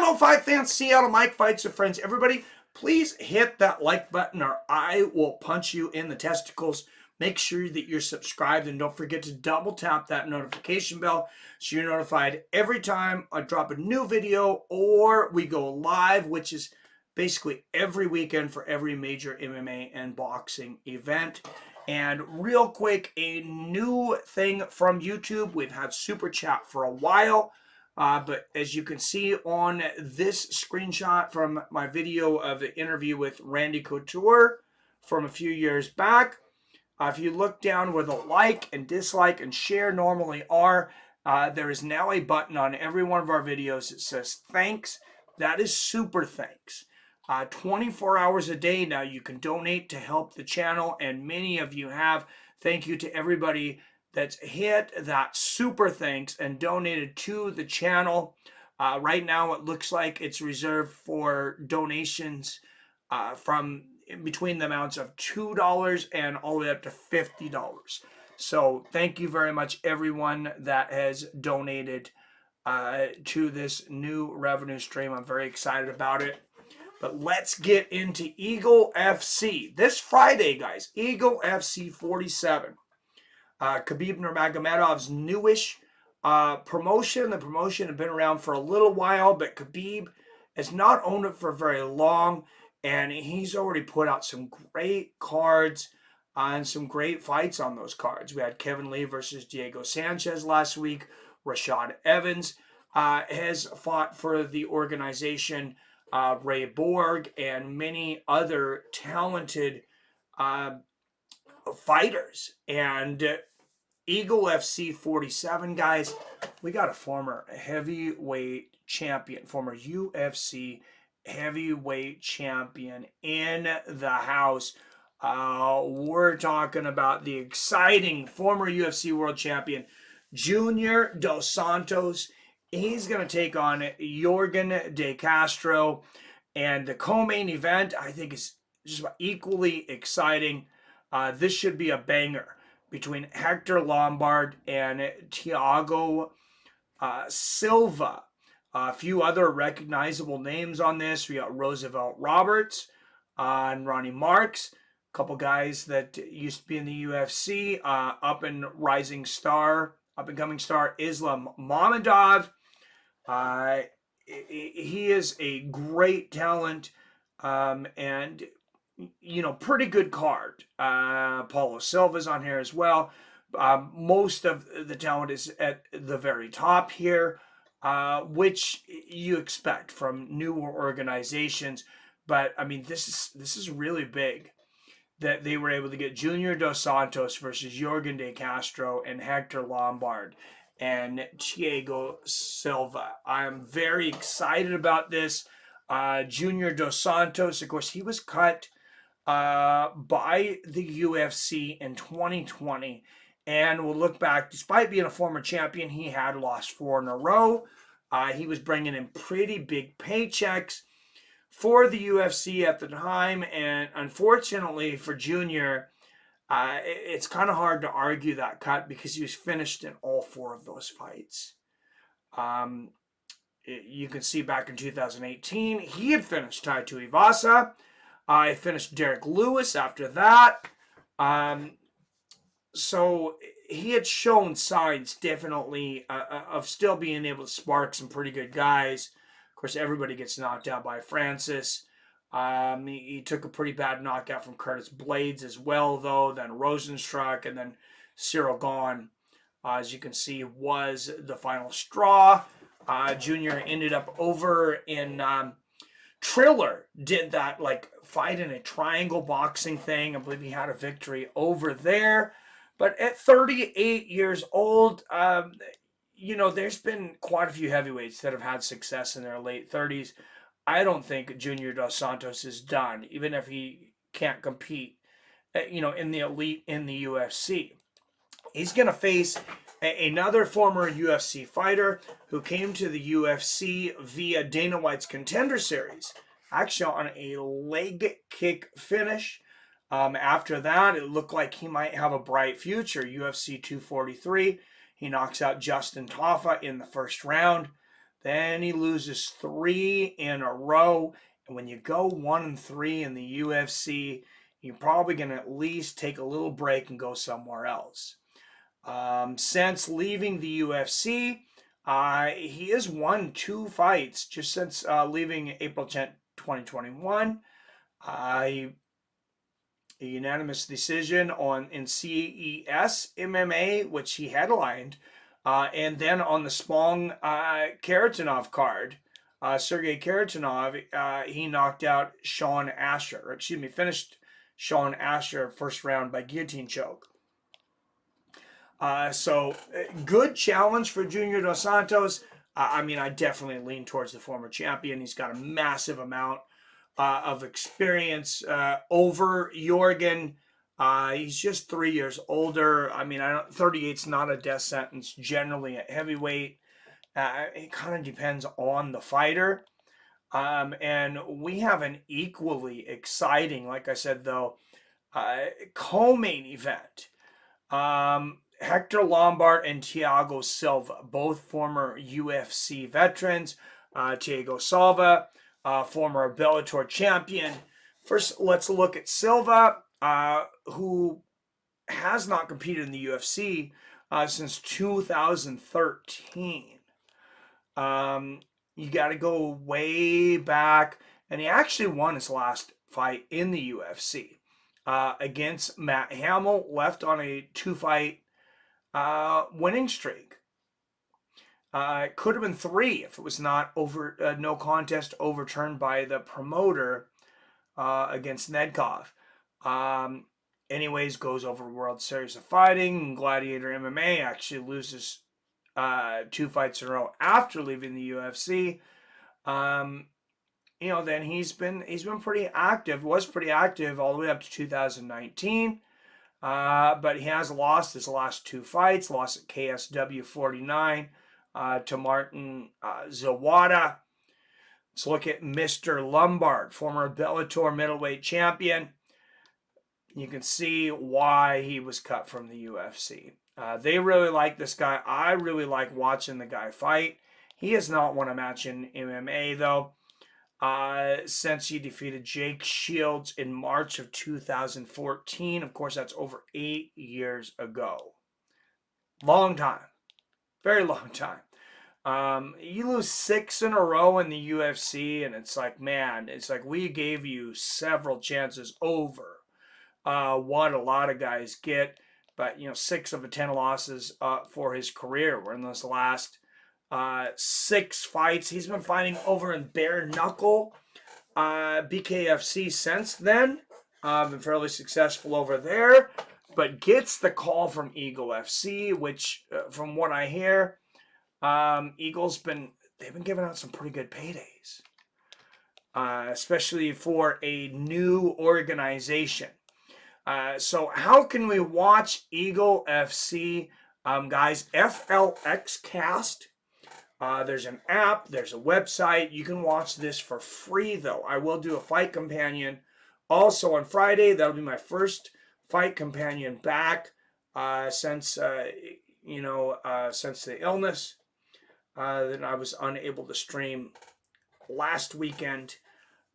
Hello, fight fans, Seattle Mike Fights with Friends. Everybody, please hit that like button or I will punch you in the testicles. Make sure that you're subscribed and don't forget to double tap that notification bell so you're notified every time I drop a new video or we go live, which is basically every weekend for every major MMA and boxing event. And real quick, a new thing from YouTube. We've had Super Chat for a while. But as you can see on this screenshot from my video of the interview with Randy Couture from a few years back, if you look down where the like and dislike and share normally are, there is now a button on every one of our videos that says thanks. That is super thanks. 24 hours a day now you can donate to help the channel, and many of you have. Thank you to everybody that's hit that super thanks and donated to the channel. Right now it looks like it's reserved for donations from between the amounts of $2 and all the way up to $50. So thank you very much everyone that has donated to this new revenue stream. I'm very excited about it. But let's get into Eagle FC. This Friday, guys, Eagle FC 47. Khabib Nurmagomedov's newish promotion. The promotion had been around for a little while, but Khabib has not owned it for very long, and he's already put out some great cards and some great fights on those cards. We had Kevin Lee versus Diego Sanchez last week. Rashad Evans has fought for the organization. Ray Borg and many other talented fighters. And Eagle FC 47, guys, we got a former heavyweight champion, former UFC heavyweight champion in the house. We're talking about the exciting former UFC world champion, Junior Dos Santos. He's going to take on Yorgan De Castro. And the co-main event, I think, is just about equally exciting. This should be a banger between Hector Lombard and Thiago Silva. A few other recognizable names on this. We got Roosevelt Roberts and Ronnie Marks. A couple guys that used to be in the UFC. Up and coming star Islam Mammadov. He is a great talent, and pretty good card. Paulo Silva's on here as well. Most of the talent is at the very top here, which you expect from newer organizations. But I mean, this is really big that they were able to get Junior Dos Santos versus Yorgan De Castro and Hector Lombard and Thiago Silva. I'm very excited about this. Junior Dos Santos, of course, he was cut by the UFC in 2020. And we'll look back, despite being a former champion, he had lost 4 in a row. He was bringing in pretty big paychecks for the UFC at the time. And unfortunately for Junior, it's kind of hard to argue that cut because he was finished in all 4 of those fights. You can see back in 2018, he had finished Tai Tuivasa. I finished Derek Lewis after that. So he had shown signs definitely of still being able to spark some pretty good guys. Of course, everybody gets knocked out by Francis. He took a pretty bad knockout from Curtis Blades as well, though. Then Rosenstruck and then Cyril Gahn, as you can see, was the final straw. Junior ended up over in Triller, did that fight in a triangle boxing thing. I believe he had a victory over there. But at 38 years old, there's been quite a few heavyweights that have had success in their late 30s. I don't think Junior Dos Santos is done, even if he can't compete, in the elite in the UFC. He's going to face another former UFC fighter who came to the UFC via Dana White's Contender Series, actually on a leg kick finish. After that, it looked like he might have a bright future. UFC 243, he knocks out Justin Taffa in the first round. Then he loses 3 in a row. And when you go 1-3 in the UFC, you're probably going to at least take a little break and go somewhere else. Since leaving the UFC, he has won 2 fights just since leaving April 10th, 2021. A unanimous decision in CES MMA, which he headlined, and then on the Spong Karatanov card, Sergey Karatanov, he knocked out finished Sean Asher first round by guillotine choke. So good challenge for Junior Dos Santos. I mean, I definitely lean towards the former champion. He's got a massive amount of experience over Yorgan. He's just 3 years older. I mean, 38's not a death sentence generally at heavyweight. It kind of depends on the fighter. And we have an equally exciting, like I said, though, co-main event. Hector Lombard and Thiago Silva, both former UFC veterans. Thiago Silva, former Bellator champion. First, let's look at Silva, who has not competed in the UFC since 2013. You got to go way back, and he actually won his last fight in the UFC against Matt Hamill, left on a 2-fight winning streak. It could have been 3 if it was not no contest overturned by the promoter against Nedkov. Anyways, goes over World Series of Fighting. Gladiator MMA actually loses 2 fights in a row after leaving the UFC. Then he's been pretty active. Was pretty active all the way up to 2019. But he has lost his last 2 fights. Lost at KSW 49 to Martin Zawada. Let's look at Mr. Lombard, former Bellator middleweight champion. You can see why he was cut from the UFC. They really like this guy. I really like watching the guy fight. He has not won a match in MMA, though, since he defeated Jake Shields in March of 2014. Of course, that's over 8 years ago. Long time. Very long time. You lose 6 in a row in the UFC, and it's like, man, it's like we gave you several chances over what a lot of guys get. But, 6 of the 10 losses for his career were in those last 6 fights. He's been fighting over in bare knuckle BKFC since then. Been fairly successful over there, but gets the call from Eagle FC, which from what I hear, Eagle's they've been giving out some pretty good paydays, especially for a new organization. So how can we watch Eagle FC? Guys, FLX Cast. There's an app, there's a website. You can watch this for free, though. I will do a fight companion also on Friday. That'll be my first fight companion back since the illness. Then I was unable to stream last weekend,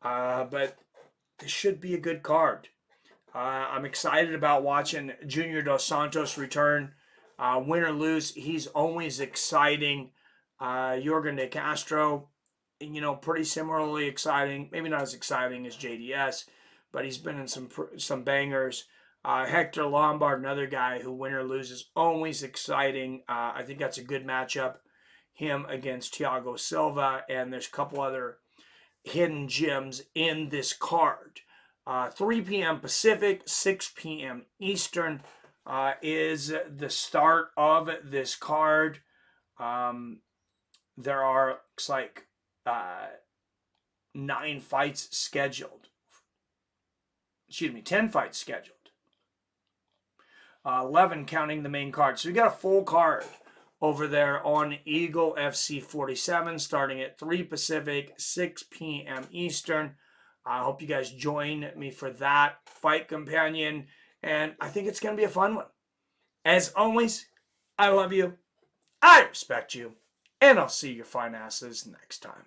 but this should be a good card. I'm excited about watching Junior Dos Santos return. Win or lose, he's always exciting. Yorgan De Castro, pretty similarly exciting. Maybe not as exciting as JDS, but he's been in some bangers. Hector Lombard, another guy who win or lose is always exciting. I think that's a good matchup. Him against Thiago Silva, and there's a couple other hidden gems in this card. 3 p.m. Pacific, 6 p.m. Eastern is the start of this card. There are, looks like, 9 fights scheduled. 10 fights scheduled. 11 counting the main card. So we got a full card over there on Eagle FC 47, starting at 3 Pacific, 6 p.m. Eastern. I hope you guys join me for that fight companion, and I think it's going to be a fun one. As always, I love you. I respect you. and I'll see your fine asses next time.